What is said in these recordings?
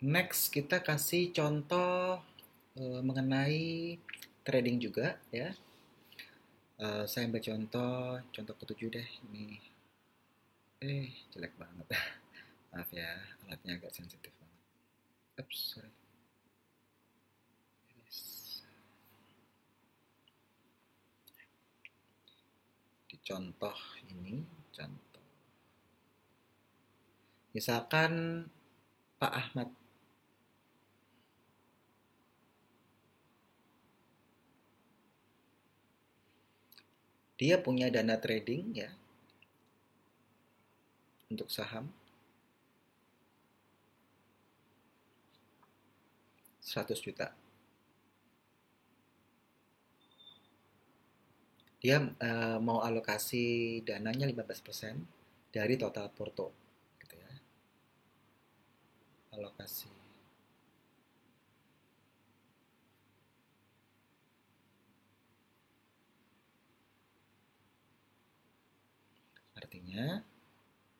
Next kita kasih contoh mengenai trading juga ya. Saya ambil contoh ketujuh deh ini. Jelek banget. Maaf ya, alatnya agak sensitif banget. Ups, sorry. Yes. Di contoh ini, contoh. Misalkan Pak Ahmad, dia punya dana trading ya untuk saham 100 juta. Dia mau alokasi dananya 15% dari total porto gitu ya. Alokasi. Artinya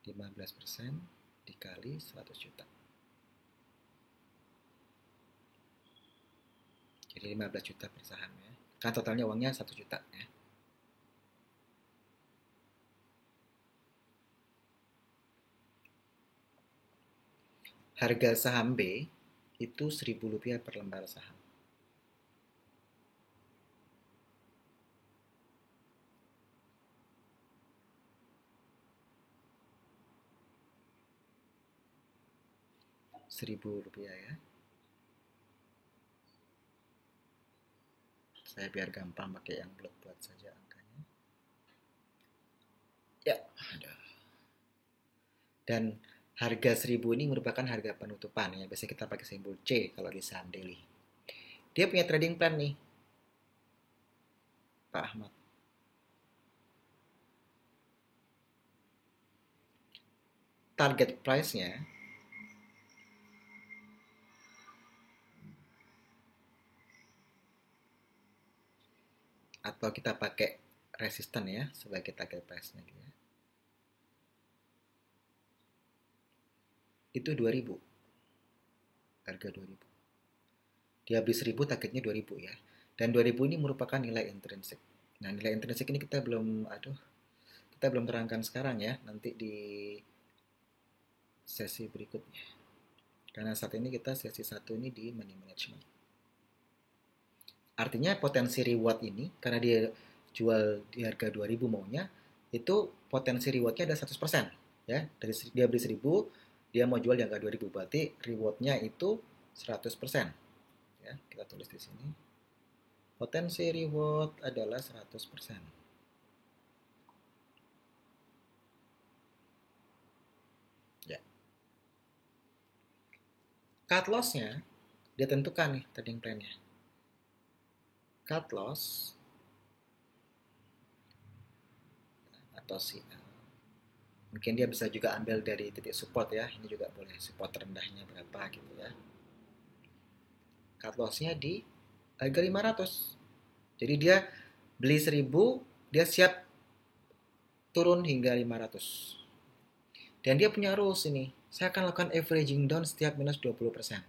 15% dikali 100 juta. Jadi 15 juta per saham ya. Kan totalnya uangnya 1 juta ya. Harga saham B itu Rp1.000 per lembar saham. Rp1.000 ya. Saya biar gampang pakai yang bulat-bulat saja angkanya. Ya, ada. Dan harga 1.000 ini merupakan harga penutupan ya. Biasanya kita pakai simbol C kalau di saham daily. Dia punya trading plan nih, Pak Ahmad. Target price-nya atau kita pakai resisten ya sebagai target price-nya gitu ya. Itu 2.000. Harga 2.000. Dia beli 1.000, targetnya 2.000 ya. Dan 2.000 ini merupakan nilai intrinsik. Nah, nilai intrinsik ini kita belum terangkan sekarang ya, nanti di sesi berikutnya. Karena saat ini kita sesi 1 ini di money management. Artinya potensi reward ini, karena dia jual di harga 2.000 maunya, itu potensi rewardnya ada 100%. Ya, dari dia beli 1.000, dia mau jual di harga 2.000, berarti rewardnya itu 100%. Ya, kita tulis di sini. Potensi reward adalah 100%. Ya. Cut loss-nya dia tentukan nih trading plan-nya. Cut loss atau CL. Mungkin dia bisa juga ambil dari titik support ya. Ini juga boleh, support rendahnya berapa gitu ya. Cut loss-nya di harga 500. Jadi dia beli 1.000, dia siap turun hingga 500. Dan dia punya rules ini. Saya akan lakukan averaging down setiap minus 20%.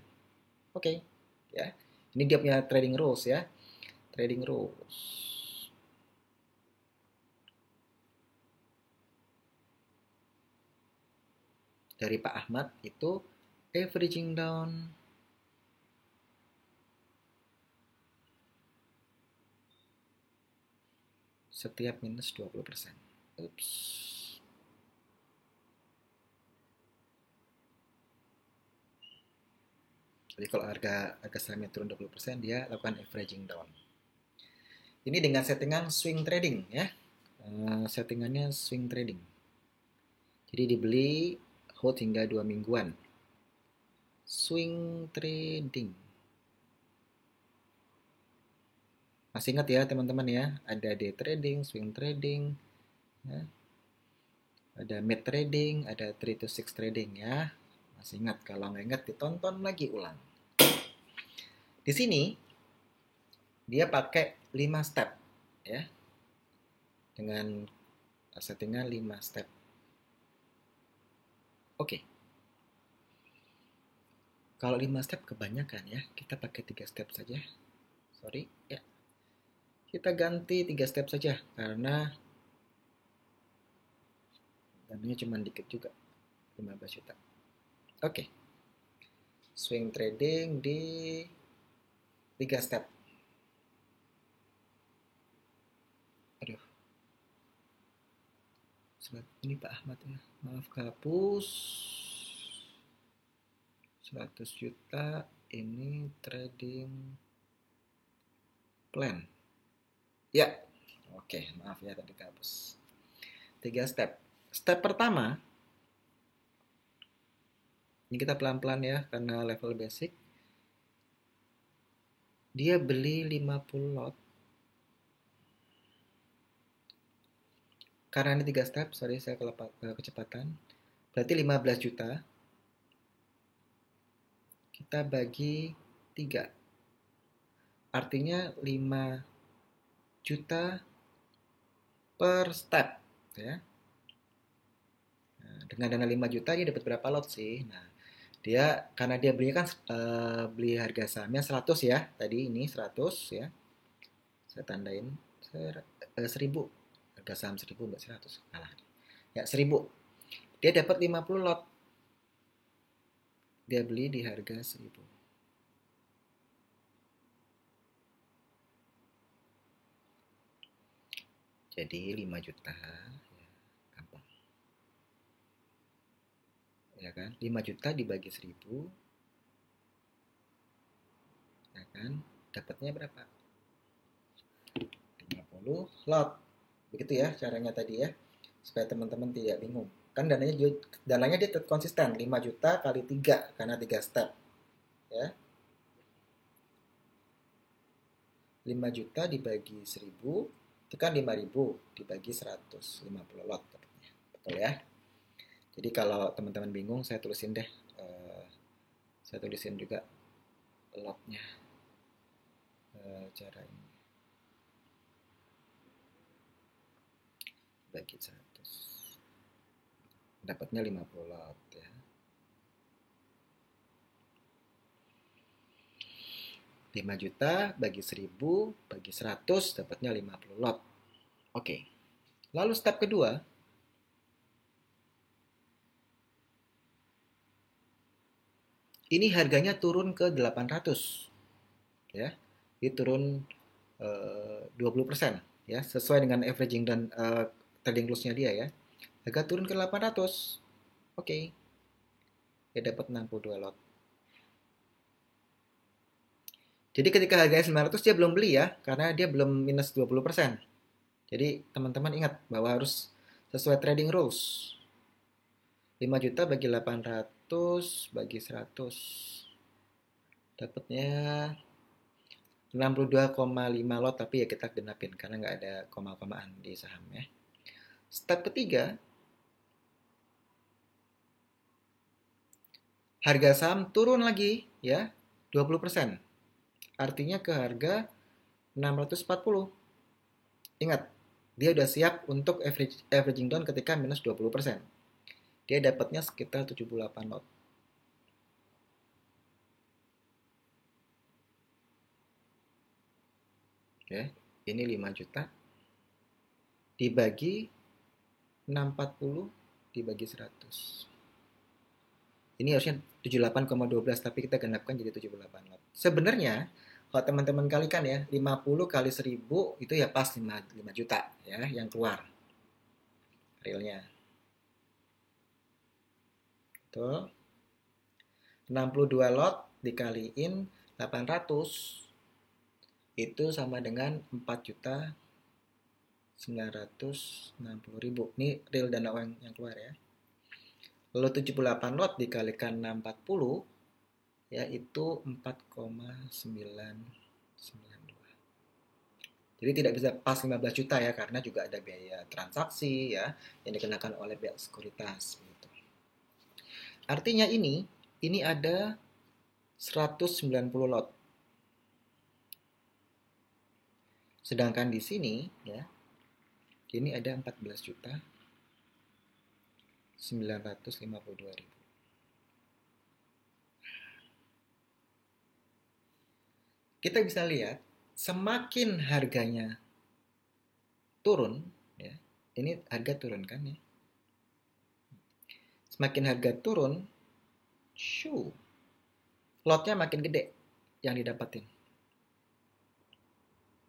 Oke, ya. Ini dia punya trading rules ya. Trading rules. Dari Pak Ahmad itu averaging down setiap minus 20%. Ups. Jadi kalau harga sahamnya turun 20%, dia lakukan averaging down. Ini dengan settingan swing trading ya. Settingannya swing trading. Jadi dibeli hold hingga 2 mingguan. Swing trading. Masih ingat ya teman-teman ya, ada day trading, swing trading, ya. Ada mid trading, ada 3 to 6 trading ya. Masih ingat? Kalau nggak ingat ditonton lagi ulang. Di sini dia pakai 5 step ya. Dengan settingan 5 step. Oke. Kalau 5 step kebanyakan ya, kita pakai 3 step saja. Sorry, ya. Kita ganti 3 step saja, karena dananya cuma dikit juga, 15 juta. Oke, swing trading di 3 step. Aduh, ini Pak Ahmad ya, maaf kehapus. 100 juta ini trading plan. Ya, oke, maaf ya tadi kehapus. 3 step. Step pertama, ini kita pelan-pelan ya karena level basic. Dia beli 50 lot. Karena ini 3 step, sorry saya kecepatan. Berarti 15 juta. Kita bagi 3. Artinya 5 juta per step ya. Nah, dengan dana 5 juta dia dapat berapa lot sih? Nah, dia karena dia belinya kan beli harga sahamnya 100 ya. Tadi ini 100 ya. Saya tandain 1000. Harga saham 1000 enggak 100. Kalah. Ya, 1000. Dia dapat 50 lot. Dia beli di harga 1000. Jadi 5 juta ya, gampang. Ya kan? 5 juta dibagi 1000 ya kan? Dapatnya berapa? 50 lot. Begitu ya caranya tadi ya. Supaya teman-teman tidak bingung. Kan dananya dia konsisten 5 juta kali 3 karena 3 step. Ya. 5 juta dibagi 1000 itu kan 5.000 dibagi 150 lot. Betul ya? Jadi kalau teman-teman bingung saya tulisin deh. Saya tulisin juga lotnya. Cara ini. Bagi 100. Dapatnya 50 lot ya. 5 juta bagi 1000 bagi 100 dapatnya 50 lot. Oke. Lalu step kedua, ini harganya turun ke 800 ya. Ini turun 20% ya, sesuai dengan averaging dan trading loss-nya dia ya. Harga turun ke 800. Oke. Dia dapat 62 lot. Jadi ketika harganya 900 dia belum beli ya, karena dia belum minus 20%. Jadi teman-teman ingat bahwa harus sesuai trading rules. 5 juta bagi 800 bagi 100. Dapatnya 62,5 lot, tapi ya kita genapin karena nggak ada koma-komaan di saham ya. Step ketiga, harga saham turun lagi ya 20%. Artinya ke harga 640. Ingat, dia udah siap untuk averaging down ketika minus 20%. Dia dapatnya sekitar 78 lot. Ya, ini 5 juta dibagi 640 dibagi 100. Ini harusnya 78,12 tapi kita genapkan jadi 78 lot. Sebenarnya kalau teman-teman kalikan ya 50 kali 1000 itu ya pas 5 juta ya yang keluar realnya. Tuh. 62 lot dikaliin 800 itu sama dengan 4 juta 960.000. Ini real dana uang yang keluar ya. Lalu 78 lot dikalikan 640 yaitu 4,992. Jadi tidak bisa pas 15 juta ya karena juga ada biaya transaksi ya yang dikenakan oleh pihak sekuritas gitu. Artinya ini ada 190 lot. Sedangkan di sini ya ini ada 14 juta 952.000. kita bisa lihat semakin harganya turun, ya, ini harga turun kan ya, semakin harga turun, lotnya makin gede yang didapatin.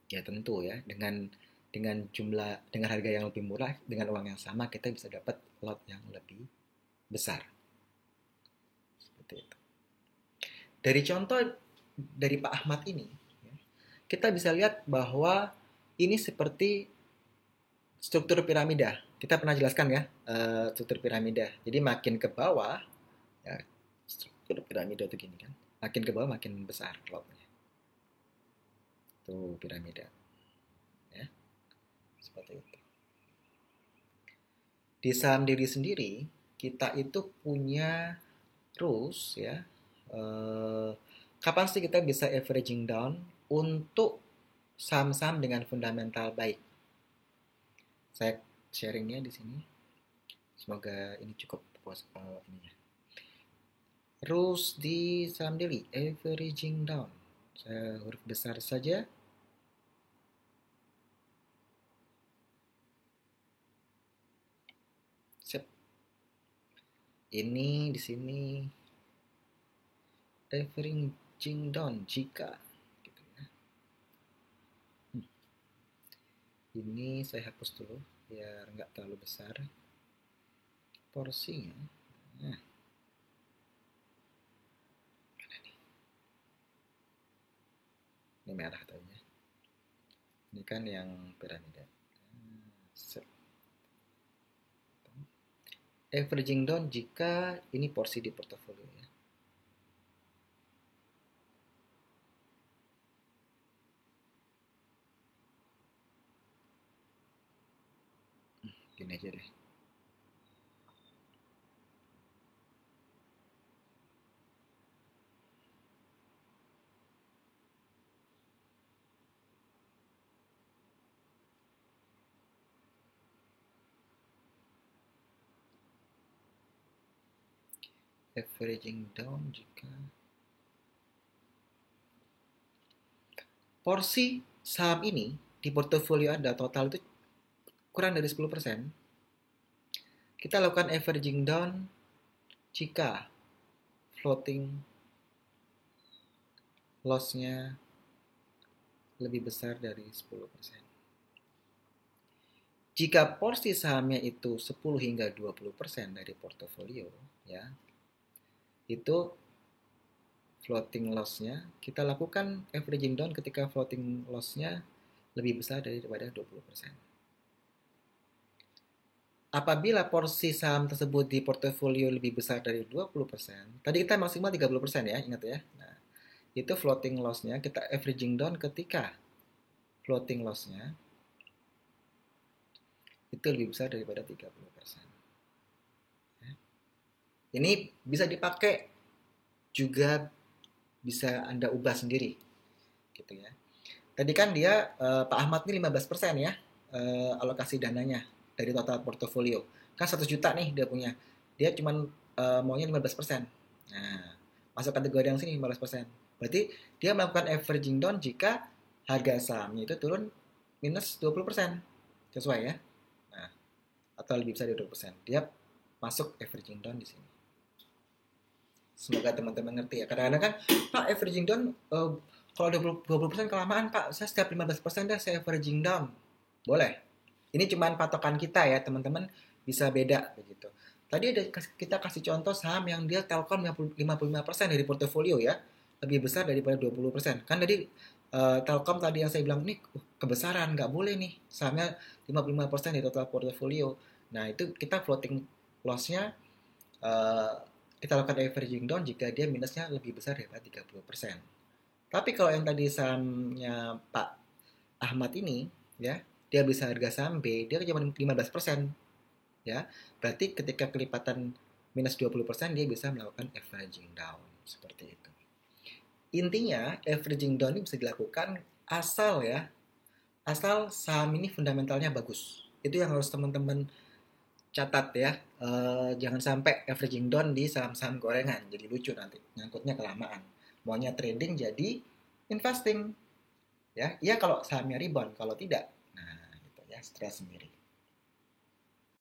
Ya tentu ya, dengan harga yang lebih murah, dengan uang yang sama kita bisa dapat lot yang lebih besar. Seperti itu. Dari contoh dari Pak Ahmad ini, kita bisa lihat bahwa ini seperti struktur piramida. Kita pernah jelaskan ya, struktur piramida. Jadi makin ke bawah, ya, struktur piramida itu gini kan. Makin ke bawah makin besar lotnya. Itu piramida. Ya, seperti itu. Di saham diri sendiri, kita itu punya rules ya. Kapan sih kita bisa averaging down untuk saham-saham dengan fundamental baik? Saya sharingnya di sini. Semoga ini cukup puas ininya. Rules di saham daily, averaging down. Saya huruf besar saja. Set. Ini di sini averaging down jika gitu ya. Ini saya hapus dulu biar nggak terlalu besar porsinya. Nah. Ini merah tadinya. Ini kan yang piramida. Averaging down jika ini porsi di portofolio ya. Gini aja deh. Averaging down jika porsi saham ini di portofolio Anda total itu kurang dari 10%, kita lakukan averaging down jika floating loss-nya lebih besar dari 10%. Jika porsi sahamnya itu 10 hingga 20% dari portofolio, ya, itu floating loss-nya kita lakukan averaging down ketika floating loss-nya lebih besar daripada 20%. Apabila porsi saham tersebut di portofolio lebih besar dari 20%, tadi kita maksimal 30% ya, ingat ya. Nah, itu floating loss-nya kita averaging down ketika floating loss-nya itu lebih besar daripada 30%. Ini bisa dipakai juga, bisa Anda ubah sendiri gitu ya. Tadi kan dia Pak Ahmad ini 15% ya alokasi dananya dari total portofolio. Kan 100 juta nih dia punya. Dia cuma maunya 15%. Nah, masuk kategori yang sini 15%. Berarti dia melakukan averaging down jika harga sahamnya itu turun minus 20%. Sesuai ya. Nah, atau lebih besar dari 20%. Dia masuk averaging down di sini. Semoga teman-teman ngerti ya. Kadang-kadang kan, Pak, averaging down kalau 20% kelamaan, Pak. Saya setiap 15% dah saya averaging down. Boleh. Ini cuma patokan kita ya, teman-teman bisa beda begitu. Tadi kita kasih contoh saham yang dia Telkom 55% dari portofolio ya. Lebih besar daripada 20%. Kan tadi Telkom tadi yang saya bilang nih kebesaran, nggak boleh nih. Sahamnya 55% dari total portofolio. Nah, itu kita floating loss-nya kita lakukan averaging down jika dia minusnya lebih besar daripada 30%. Tapi kalau yang tadi sahamnya Pak Ahmad ini, ya, dia bisa harga saham B, dia cuma 15%. Ya, berarti ketika kelipatan minus 20% dia bisa melakukan averaging down. Seperti itu. Intinya, averaging down ini bisa dilakukan asal saham ini fundamentalnya bagus. Itu yang harus teman-teman catat ya, jangan sampai averaging down di saham-saham gorengan, jadi lucu nanti, nyangkutnya kelamaan. Maunya trading jadi investing. Ya, iya kalau sahamnya rebound, kalau tidak, nah gitu ya, stres sendiri.